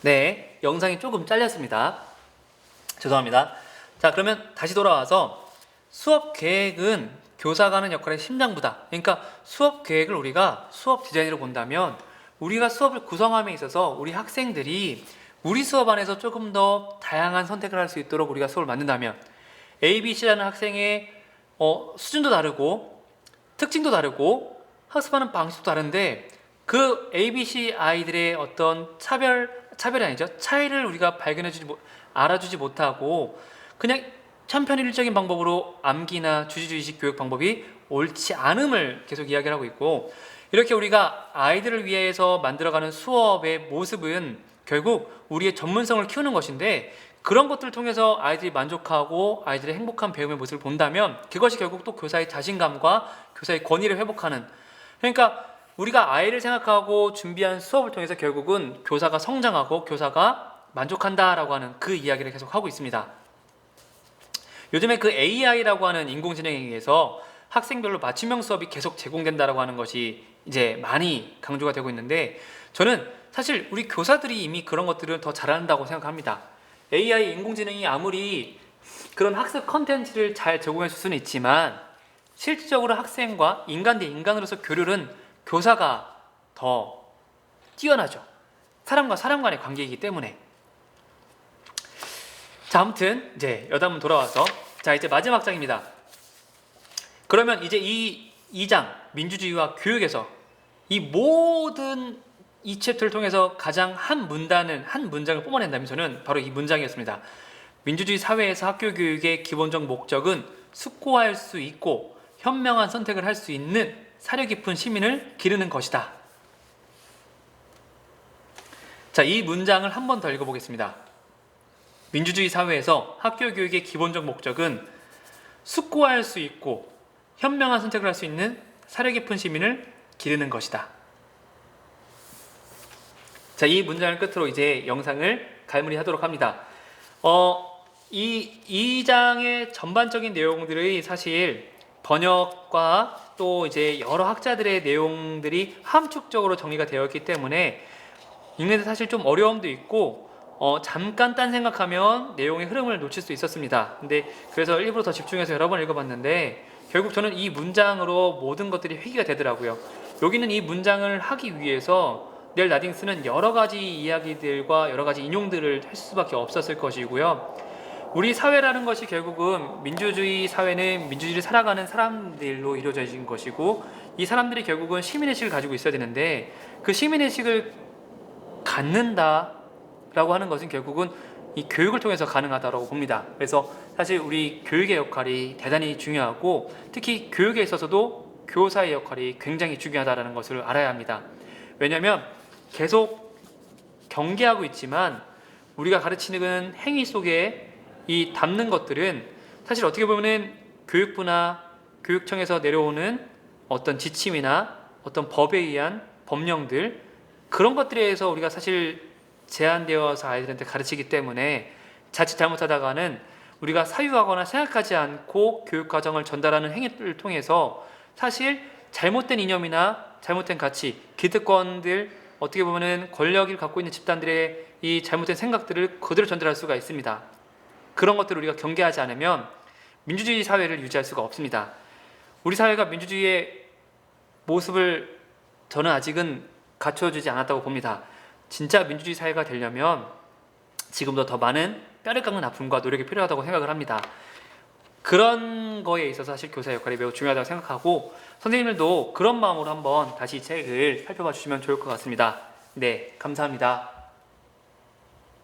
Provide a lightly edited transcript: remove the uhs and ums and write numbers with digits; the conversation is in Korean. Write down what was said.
네, 영상이 조금 잘렸습니다. 죄송합니다. 자, 그러면 다시 돌아와서 수업 계획은 교사가 하는 역할의 심장부다. 그러니까 수업 계획을 우리가 수업 디자인으로 본다면 우리가 수업을 구성함에 있어서 우리 학생들이 우리 수업 안에서 조금 더 다양한 선택을 할 수 있도록 우리가 수업을 만든다면 A, B, C라는 학생의 수준도 다르고 특징도 다르고 학습하는 방식도 다른데 그 A, B, C 아이들의 어떤 차별이 아니죠. 차이를 우리가 알아주지 못하고 그냥 천편일적인 방법으로 암기나 주지주의식 교육 방법이 옳지 않음을 계속 이야기를 하고 있고, 이렇게 우리가 아이들을 위해서 만들어가는 수업의 모습은 결국 우리의 전문성을 키우는 것인데, 그런 것들을 통해서 아이들이 만족하고 아이들의 행복한 배움의 모습을 본다면 그것이 결국 또 교사의 자신감과 교사의 권위를 회복하는, 그러니까 우리가 아이를 생각하고 준비한 수업을 통해서 결국은 교사가 성장하고 교사가 만족한다라고 하는 그 이야기를 계속 하고 있습니다. 요즘에 그 AI라고 하는 인공지능에 의해서 학생별로 맞춤형 수업이 계속 제공된다라고 하는 것이 이제 많이 강조가 되고 있는데, 저는 사실 우리 교사들이 이미 그런 것들을 더 잘한다고 생각합니다. AI 인공지능이 아무리 그런 학습 컨텐츠를 잘 제공해 줄 수는 있지만 실질적으로 학생과 인간 대 인간으로서 교류는 교사가 더 뛰어나죠. 사람과 사람 간의 관계이기 때문에. 자, 아무튼 이제 여담은 돌아와서, 자, 이제 마지막 장입니다. 그러면 이제 이 2장 민주주의와 교육에서 이 모든 이 챕터를 통해서 가장 한 문장을 뽑아낸다면 저는 바로 이 문장이었습니다. 민주주의 사회에서 학교 교육의 기본적 목적은 숙고할 수 있고 현명한 선택을 할 수 있는 사려 깊은 시민을 기르는 것이다. 자, 이 문장을 한 번 더 읽어보겠습니다. 민주주의 사회에서 학교 교육의 기본적 목적은 숙고할 수 있고 현명한 선택을 할 수 있는 사려 깊은 시민을 기르는 것이다. 자, 이 문장을 끝으로 이제 영상을 갈무리하도록 합니다. 이 장의 전반적인 내용들의 사실 번역과 또 이제 여러 학자들의 내용들이 함축적으로 정리가 되어 있기 때문에 읽는데 사실 좀 어려움도 있고, 잠깐 딴 생각하면 내용의 흐름을 놓칠 수 있었습니다. 근데 그래서 일부러 더 집중해서 여러 번 읽어봤는데 결국 저는 이 문장으로 모든 것들이 회귀가 되더라고요. 여기는 이 문장을 하기 위해서 넬 라딩스는 여러 가지 이야기들과 여러 가지 인용들을 할 수밖에 없었을 것이고요. 우리 사회라는 것이 결국은 민주주의 사회는 민주주의를 살아가는 사람들로 이루어진 것이고, 이 사람들이 결국은 시민의식을 가지고 있어야 되는데 그 시민의식을 갖는다라고 하는 것은 결국은 이 교육을 통해서 가능하다고 봅니다. 그래서 사실 우리 교육의 역할이 대단히 중요하고 특히 교육에 있어서도 교사의 역할이 굉장히 중요하다는 것을 알아야 합니다. 왜냐하면 계속 경계하고 있지만 우리가 가르치는 행위 속에 이 담는 것들은 사실 어떻게 보면은 교육부나 교육청에서 내려오는 어떤 지침이나 어떤 법에 의한 법령들, 그런 것들에 의해서 우리가 사실 제한되어서 아이들한테 가르치기 때문에 자칫 잘못하다가는 우리가 사유하거나 생각하지 않고 교육과정을 전달하는 행위를 통해서 사실 잘못된 이념이나 잘못된 가치, 기득권들, 어떻게 보면은 권력을 갖고 있는 집단들의 이 잘못된 생각들을 그대로 전달할 수가 있습니다. 그런 것들을 우리가 경계하지 않으면 민주주의 사회를 유지할 수가 없습니다. 우리 사회가 민주주의의 모습을 저는 아직은 갖춰주지 않았다고 봅니다. 진짜 민주주의 사회가 되려면 지금도 더 많은 뼈를 깎는 아픔과 노력이 필요하다고 생각을 합니다. 그런 거에 있어서 사실 교사의 역할이 매우 중요하다고 생각하고, 선생님들도 그런 마음으로 한번 다시 이 책을 살펴봐 주시면 좋을 것 같습니다. 네, 감사합니다.